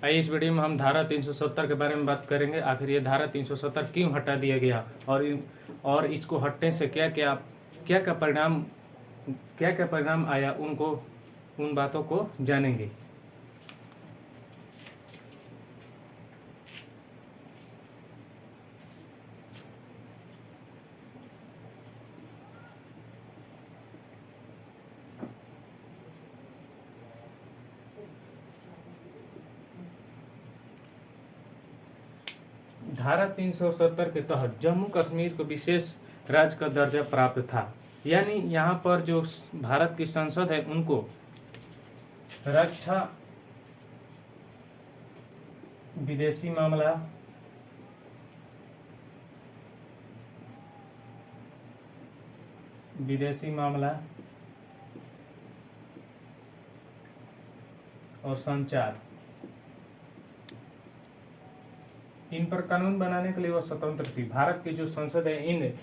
इस वीडियो में हम धारा 370 के बारे में बात करेंगे। आखिर ये धारा 370 क्यों हटा दिया गया और इसको हटने से क्या क्या परिणाम आया, उन बातों को जानेंगे। धारा 370 के तहत जम्मू कश्मीर को विशेष राज्य का दर्जा प्राप्त था। यानी यहाँ पर जो भारत की संसद है उनको रक्षा, विदेशी मामला, और संचार, इन पर कानून बनाने के लिए वह स्वतंत्र थी। भारत की जो संसद है इन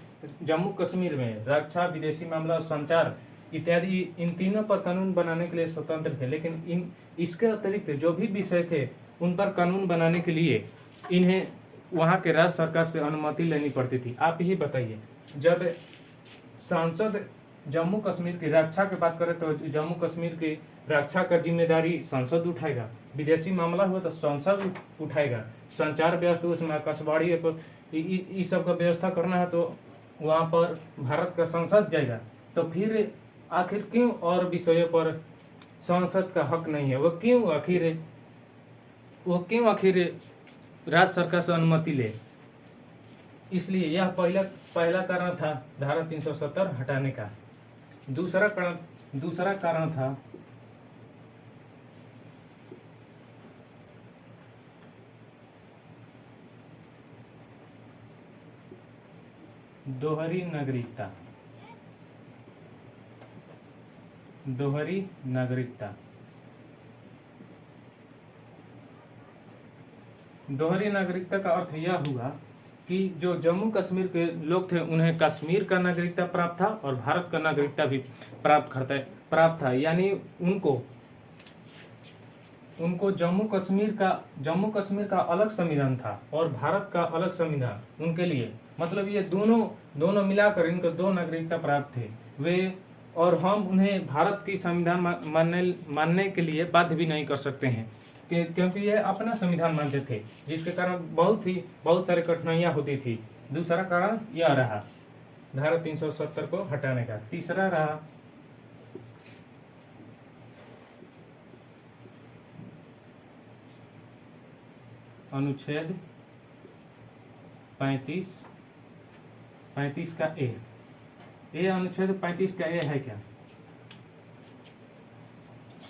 जम्मू कश्मीर में रक्षा, विदेशी मामला और संचार इत्यादि इन तीनों पर कानून बनाने के लिए स्वतंत्र थे। लेकिन इसके अतिरिक्त जो भी विषय थे उन पर कानून बनाने के लिए इन्हें वहाँ के राज्य सरकार से अनुमति लेनी पड़ती थी। आप ही बताइए, जब सांसद जम्मू कश्मीर की रक्षा की बात करें तो जम्मू कश्मीर की रक्षा का जिम्मेदारी संसद उठाएगा, विदेशी मामला हुआ तो संसद उठाएगा, संचार व्यवस्था उसमें आकाशवाणी इस सब का व्यवस्था करना है तो वहाँ पर भारत का संसद जाएगा। तो फिर आखिर क्यों और विषयों पर संसद का हक नहीं है? वो क्यों आखिर राज्य सरकार से अनुमति ले? इसलिए यह पहला कारण था धारा 370 हटाने का। दूसरा कारण था दोहरी नागरिकता। दोहरी नागरिकता का अर्थ यह हुआ कि जो जम्मू कश्मीर के लोग थे उन्हें कश्मीर का नागरिकता प्राप्त था और भारत का नागरिकता भी प्राप्त था। यानी उनको जम्मू कश्मीर का अलग संविधान था और भारत का अलग संविधान उनके लिए, मतलब ये दोनों मिलाकर इनको दो नागरिकता प्राप्त थे वे। और हम उन्हें भारत की संविधान मानने के लिए बाध्य भी नहीं कर सकते हैं क्योंकि ये अपना संविधान मानते थे, जिसके कारण बहुत सारी कठिनाइयाँ होती थी। दूसरा कारण यह रहा धारा 370 को हटाने का। तीसरा रहा अनुच्छेद 35 का ए। अनुच्छेद 35 का ए है क्या?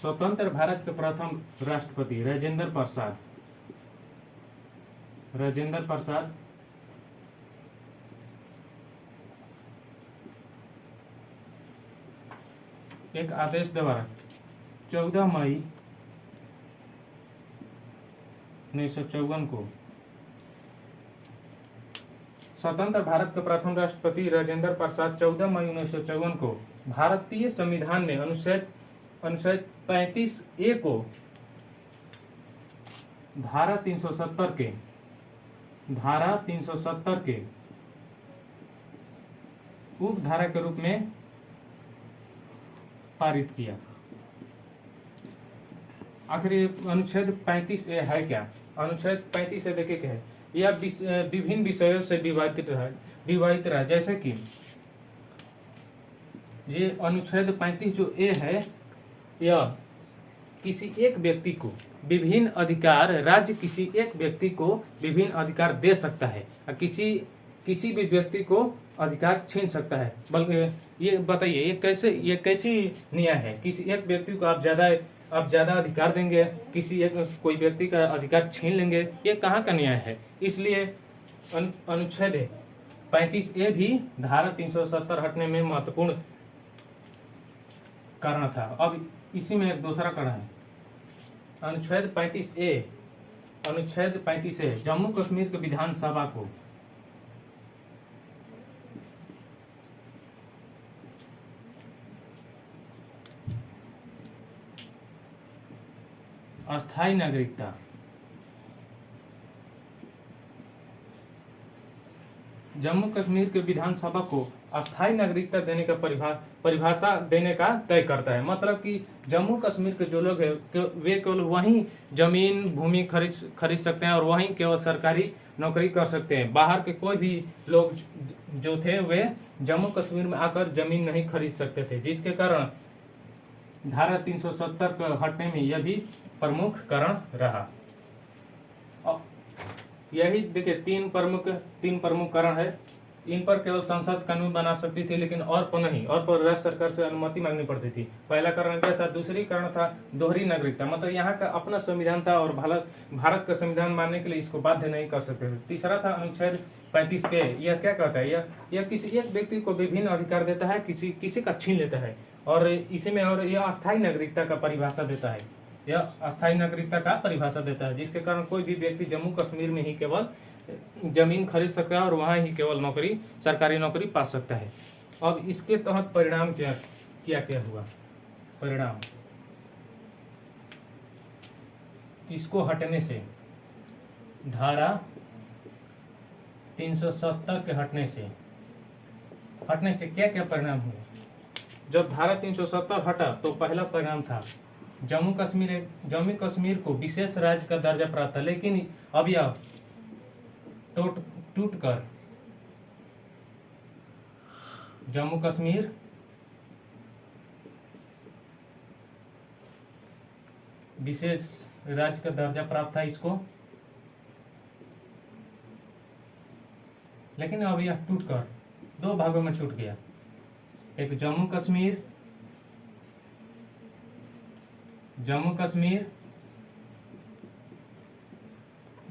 स्वतंत्र भारत के प्रथम राष्ट्रपति राजेंद्र प्रसाद एक आदेश द्वारा 14 मई 1954 को स्वतंत्र भारत के प्रथम राष्ट्रपति राजेंद्र प्रसाद 14 मई 1954 को भारतीय संविधान ने अनुच्छेद 35 ए को धारा 370 के उपधारा के रूप में पारित किया। आखिर अनुच्छेद 35 ए है क्या? अनुच्छेद 35 ए देखिए क्या है, यह विभिन्न विषयों से विवादित रहा। जैसे कि ये अनुच्छेद 35 जो ए है, यह किसी एक व्यक्ति को विभिन्न अधिकार, राज्य किसी एक व्यक्ति को विभिन्न अधिकार दे सकता है और किसी भी व्यक्ति को अधिकार छीन सकता है। बल्कि ये बताइए ये कैसी न्याय है? किसी एक व्यक्ति को आप ज्यादा अधिकार देंगे, कोई व्यक्ति का अधिकार छीन लेंगे, ये कहाँ का न्याय है? इसलिए अनुच्छेद 35 ए भी धारा 370 हटने में महत्वपूर्ण कारण था। अब इसी में एक दूसरा कारण है अनुच्छेद 35 ए जम्मू कश्मीर के विधानसभा को अस्थायी नागरिकता जम्मू कश्मीर के विधानसभा को अस्थायी नागरिकता देने का परिभाषा देने का तय करता है। मतलब कि जम्मू कश्मीर के जो लोग हैं वे केवल वहीं जमीन भूमि खरीद सकते हैं और वहीं केवल सरकारी नौकरी कर सकते हैं। बाहर के कोई भी लोग जो थे वे जम्मू कश्मीर में आकर जमीन नहीं खरीद सकते थे, जिसके कारण धारा 370 को हटने में यह भी प्रमुख कारण रहा। यही देखिए तीन प्रमुख कारण है। इन पर केवल संसद कानून बना सकती थी, लेकिन और पर नहीं, और पर राज्य सरकार से अनुमति मांगनी पड़ती थी। पहला कारण क्या था? दूसरी कारण था दोहरी नागरिकता, मतलब यहाँ का अपना संविधान था और भारत का संविधान मानने के लिए इसको बाध्य नहीं कर सकते थे। तीसरा था अनुच्छेद 35 के, यह क्या कहता है? यह किसी एक व्यक्ति को विभिन्न अधिकार देता है, किसी का छीन लेता है, और इसी में और यह अस्थायी नागरिकता का परिभाषा देता है। यह अस्थायी नागरिकता का परिभाषा देता है, जिसके कारण कोई भी व्यक्ति जम्मू कश्मीर में ही केवल जमीन खरीद सकता है और वहां ही केवल सरकारी नौकरी पा सकता है। अब इसके तहत परिणाम क्या हुआ? परिणाम इसको हटने से, धारा 370 के हटने से क्या क्या परिणाम हुए? जब धारा 370 हटा तो पहला परिणाम था जम्मू कश्मीर को विशेष राज्य का दर्जा प्राप्त था, लेकिन अब यह टूट कर जम्मू कश्मीर विशेष राज्य का दर्जा प्राप्त था इसको, लेकिन अब यह टूटकर दो भागों में टूट गया। एक जम्मू कश्मीर,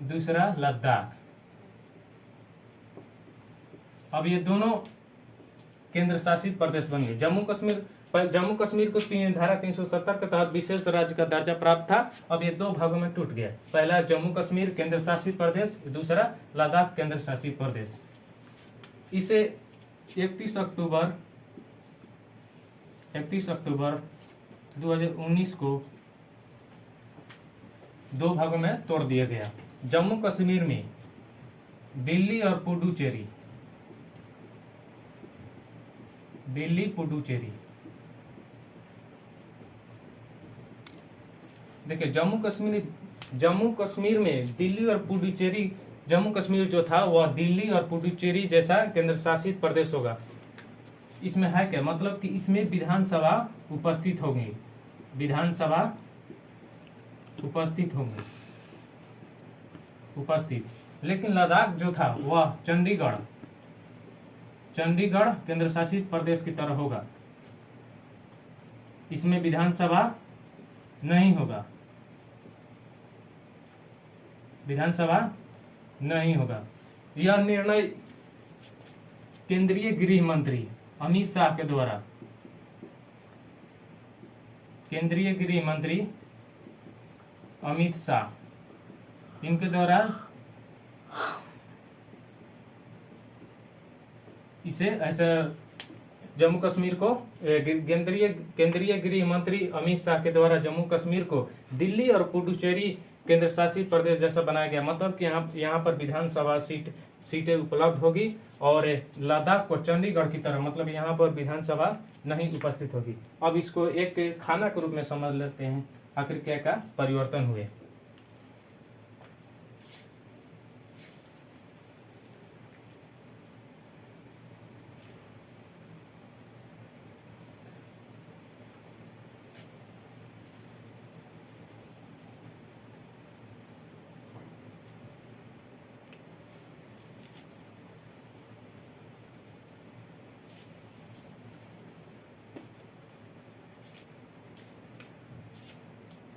दूसरा लद्दाख। अब ये दोनों केंद्र शासित प्रदेश बन गए। जम्मू कश्मीर को धारा 370 के तहत विशेष राज्य का दर्जा प्राप्त था। अब ये दो भागों में टूट गया। पहला जम्मू कश्मीर केंद्र शासित प्रदेश, दूसरा लद्दाख केंद्र शासित प्रदेश। इसे 31 अक्टूबर 2019 को दो भागों में तोड़ दिया गया। जम्मू कश्मीर में दिल्ली पुडुचेरी। देखिए जम्मू कश्मीर में दिल्ली और पुडुचेरी, जम्मू कश्मीर जो था वह दिल्ली और पुडुचेरी जैसा केंद्र शासित प्रदेश होगा। इसमें है क्या? मतलब कि इसमें विधानसभा उपस्थित होंगी, लेकिन लद्दाख जो था वह चंडीगढ़ केंद्र शासित प्रदेश की तरह होगा। इसमें विधानसभा नहीं होगा। यह निर्णय केंद्रीय गृह मंत्री अमित शाह के द्वारा, इनके द्वारा इसे ऐसा जम्मू कश्मीर को केंद्रीय गृह मंत्री अमित शाह के द्वारा जम्मू कश्मीर को दिल्ली और पुडुचेरी केंद्र शासित प्रदेश जैसा बनाया गया। मतलब कि यहाँ पर विधानसभा सीटें उपलब्ध होगी और लद्दाख को चंडीगढ़ की तरह, मतलब यहाँ पर विधानसभा नहीं उपस्थित होगी। अब इसको एक खाना के रूप में समझ लेते हैं, आखिर क्या का परिवर्तन हुए।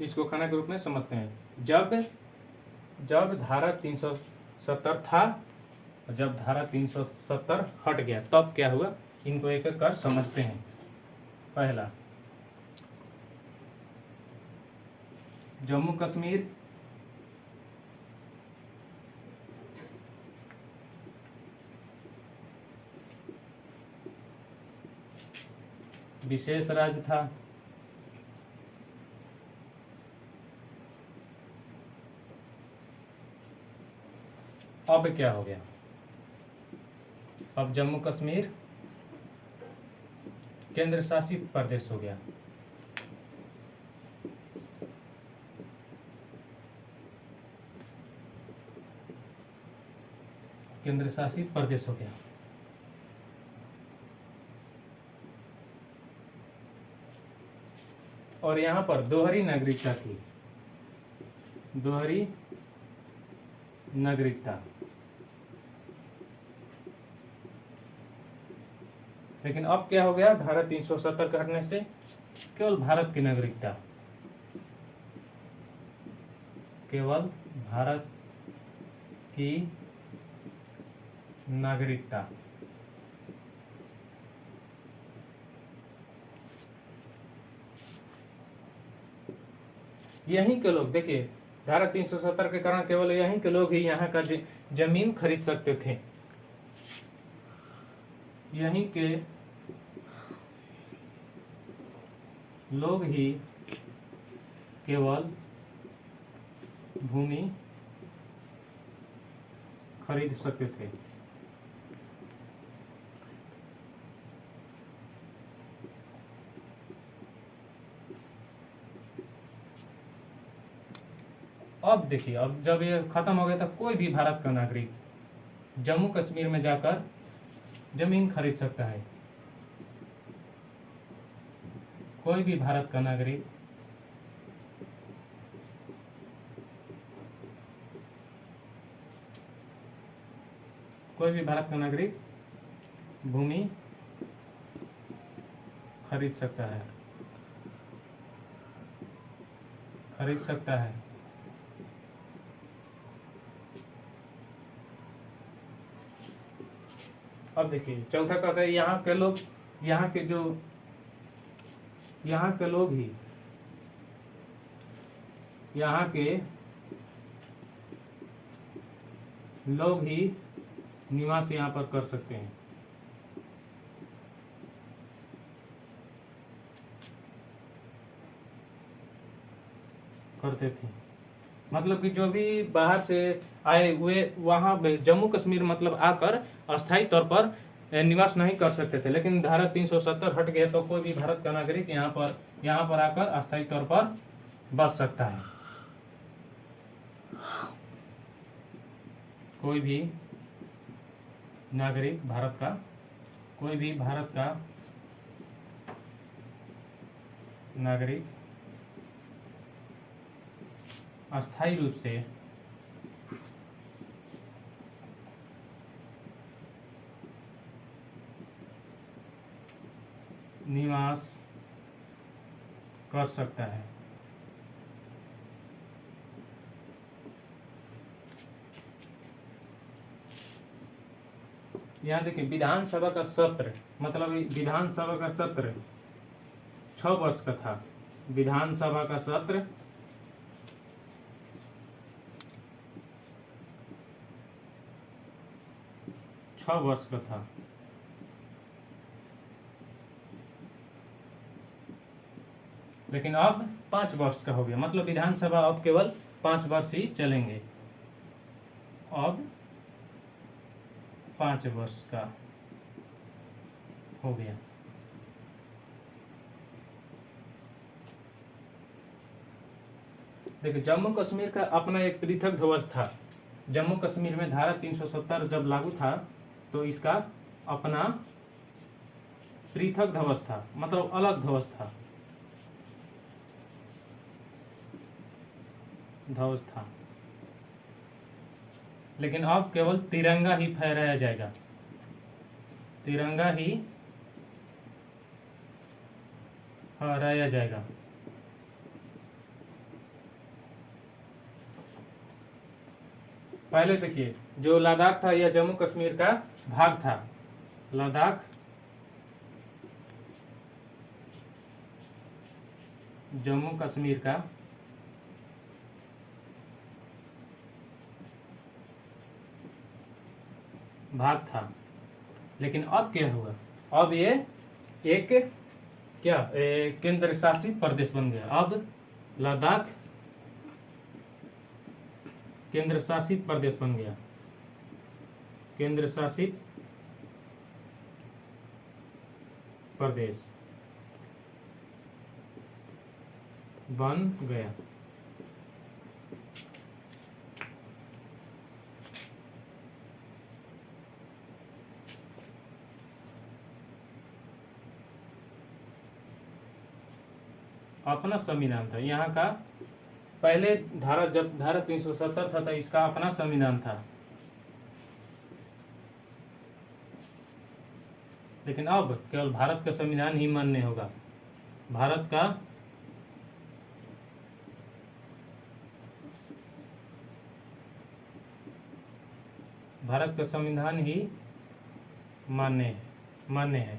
इसको खाना के रूप में समझते हैं। जब धारा 370 था, जब धारा 370 हट गया तब क्या हुआ, इनको एक एक कर समझते हैं। पहला, जम्मू कश्मीर विशेष राज्य था। अब क्या हो गया? अब जम्मू कश्मीर केंद्र शासित प्रदेश हो गया। केंद्र शासित प्रदेश हो गया। और यहां पर दोहरी नागरिकता थी, दोहरी नागरिकता। लेकिन अब क्या हो गया, धारा 370 के हटने से केवल भारत की नागरिकता, केवल भारत की नागरिकता। यहीं के लोग, देखिए धारा 370 के कारण केवल यहीं के लोग ही यहाँ का जमीन खरीद सकते थे। यहीं के लोग ही केवल भूमि खरीद सकते थे। अब देखिए, अब जब ये खत्म हो गया तो कोई भी भारत का नागरिक जम्मू कश्मीर में जाकर जमीन खरीद सकता है। कोई भी भारत का नागरिक भूमि खरीद सकता है, खरीद सकता है। अब देखिए चौथा कहता है यहाँ के लोग, यहाँ के लोग ही, यहाँ के लोग ही निवास यहाँ पर कर सकते हैं। करते थे, मतलब कि जो भी बाहर से आए हुए वहां जम्मू कश्मीर मतलब आकर अस्थायी तौर पर निवास नहीं कर सकते थे। लेकिन धारा 370 हट गए तो कोई भी भारत का नागरिक यहाँ पर आकर अस्थायी तौर पर बस सकता है। कोई भी नागरिक भारत का, कोई भी भारत का नागरिक अस्थायी रूप से निवास कर सकता है। यहाँ देखिए विधानसभा का सत्र, मतलब विधानसभा का सत्र 6 वर्ष का था। विधानसभा का सत्र 6 वर्ष का था। लेकिन अब 5 वर्ष का हो गया, मतलब विधानसभा अब केवल 5 वर्ष ही चलेंगे। अब 5 वर्ष का हो गया। देखिए जम्मू कश्मीर का अपना एक पृथक ध्वज था। जम्मू कश्मीर में धारा 370 जब लागू था तो इसका अपना पृथक ध्वज था, मतलब अलग ध्वज था, लेकिन अब केवल तिरंगा ही फहराया जाएगा, तिरंगा ही फहराया जाएगा। पहले देखिए जो लद्दाख था यह जम्मू कश्मीर का भाग था। लद्दाख जम्मू कश्मीर का भाग था, लेकिन अब क्या हुआ, अब ये एक केंद्र शासित प्रदेश बन गया। अब लद्दाख केंद्र शासित प्रदेश बन गया, केंद्र शासित प्रदेश बन गया। अपना संविधान था यहाँ का। पहले धारा, जब धारा 370 था तो इसका अपना संविधान था, लेकिन अब केवल भारत का संविधान ही मान्य होगा। भारत का संविधान ही मान्य है।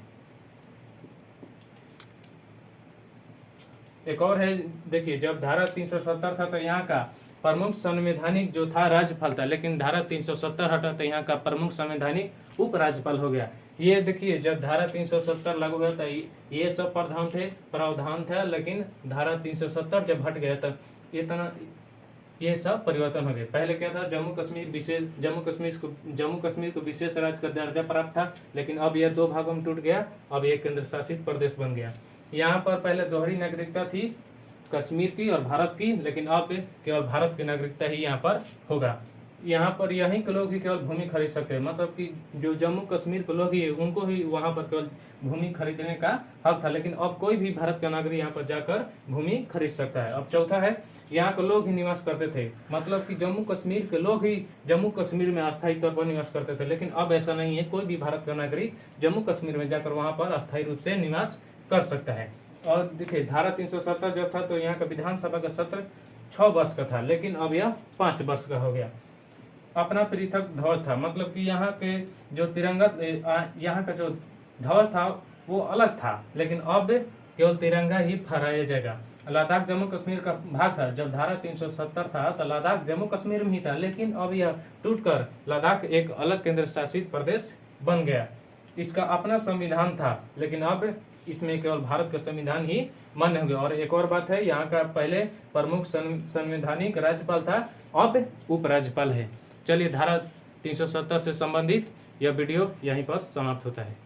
एक और है, देखिए, जब धारा 370 था तो यहाँ का प्रमुख संवैधानिक जो था राज्यपाल था, लेकिन धारा 370 हटा तो यहाँ का प्रमुख संवैधानिक उपराज्यपाल हो गया। ये देखिए, जब धारा 370 लागू हुआ था ये सब प्रावधान था, लेकिन धारा 370 जब हट गया तो ये सब परिवर्तन हो गए। पहले क्या था, जम्मू कश्मीर को विशेष राज्य का दर्जा प्राप्त था, लेकिन अब यह 2 भागों में टूट गया, अब एक केंद्र शासित प्रदेश बन गया। यहाँ पर पहले दोहरी नागरिकता थी, कश्मीर की और भारत की, लेकिन अब केवल भारत की नागरिकता ही यहाँ पर होगा। यहाँ पर यहीं के लोग ही केवल भूमि खरीद सकते हैं, मतलब कि जो जम्मू कश्मीर के लोग ही उनको ही वहाँ पर केवल भूमि खरीदने का हक था, लेकिन अब कोई भी भारत का नागरिक यहाँ पर जाकर भूमि खरीद सकता है। अब चौथा है, यहाँ के लोग ही निवास करते थे, मतलब कि जम्मू कश्मीर के लोग ही जम्मू कश्मीर में अस्थायी तौर पर निवास करते थे, लेकिन अब ऐसा नहीं है। कोई भी भारत का नागरिक जम्मू कश्मीर में जाकर वहाँ पर अस्थायी रूप से निवास कर सकता है। और देखिए, धारा 370 जब था तो यहाँ का विधानसभा का सत्र 6 वर्ष का था, लेकिन अब यह 5 वर्ष का हो गया। अपना पृथक ध्वज था, मतलब कि यहाँ के जो तिरंगा, यहाँ का जो ध्वज था वो अलग था, लेकिन अब केवल तिरंगा ही फहराया जाएगा। लद्दाख जम्मू कश्मीर का भाग था। जब धारा 370 था तो लद्दाख जम्मू कश्मीर में ही था, लेकिन अब यह टूटकर लद्दाख एक अलग केंद्र शासित प्रदेश बन गया। इसका अपना संविधान था, लेकिन अब इसमें केवल भारत का संविधान ही मान्य हो गया। और एक और बात है, यहाँ का पहले प्रमुख संवैधानिक राज्यपाल था, अब उपराज्यपाल है। चलिए, धारा 370 से संबंधित यह वीडियो यहीं पर समाप्त होता है।